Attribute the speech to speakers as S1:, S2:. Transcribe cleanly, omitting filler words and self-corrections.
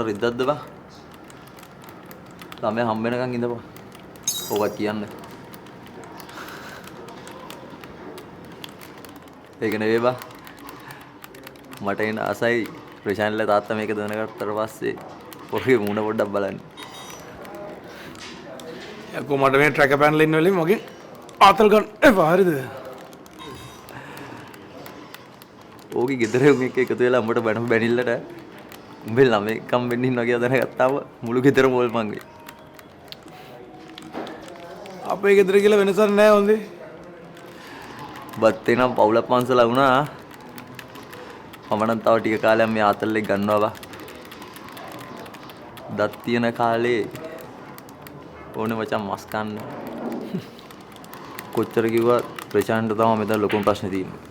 S1: රිද්දක්ද බා? ළමයා හම්බ වෙනකන් ඉඳපන්. ඕක කියන්න. ඒක නෙවෙයි බා. මට එන අසයි ප්‍රශාන්ත්ලා තාත්තා මේක දැනගත්තට පස්සේ පොරේ මූණ පොඩ්ඩක් බලන්න.
S2: යකෝ මට මේ ට්‍රැකර් පැනලා ඉන්න වෙලෙ මගෙන් ආතල් ගන්න එපා හරිද?
S1: ඕකේ ගෙදර උන් එක්ක එකතු වෙලා උඹට බැනිල්ලට උඹේ ළමෙක්කම් වෙන්න ඉන්නවා කියලා දැනගත්තාම මුළු ගෙදරම ඕල් මං වෙයි.
S2: අපේ ගෙදර කියලා වෙනසක් නැහැ හොඳේ.
S1: බත් එනම් පවුලක් පන්සලා වුණා. මම නම් තව ටික කාලයක් මේ ආතල්ලෙක් ගන්නවා බා. දත් තියෙන කාලේ ඕනේ මචං මස් කන්න. කොච්චර කිව්වත් ප්‍රශාන්ත තමයි මෙතන ලොකුම ප්‍රශ්නේ තියෙන්නේ.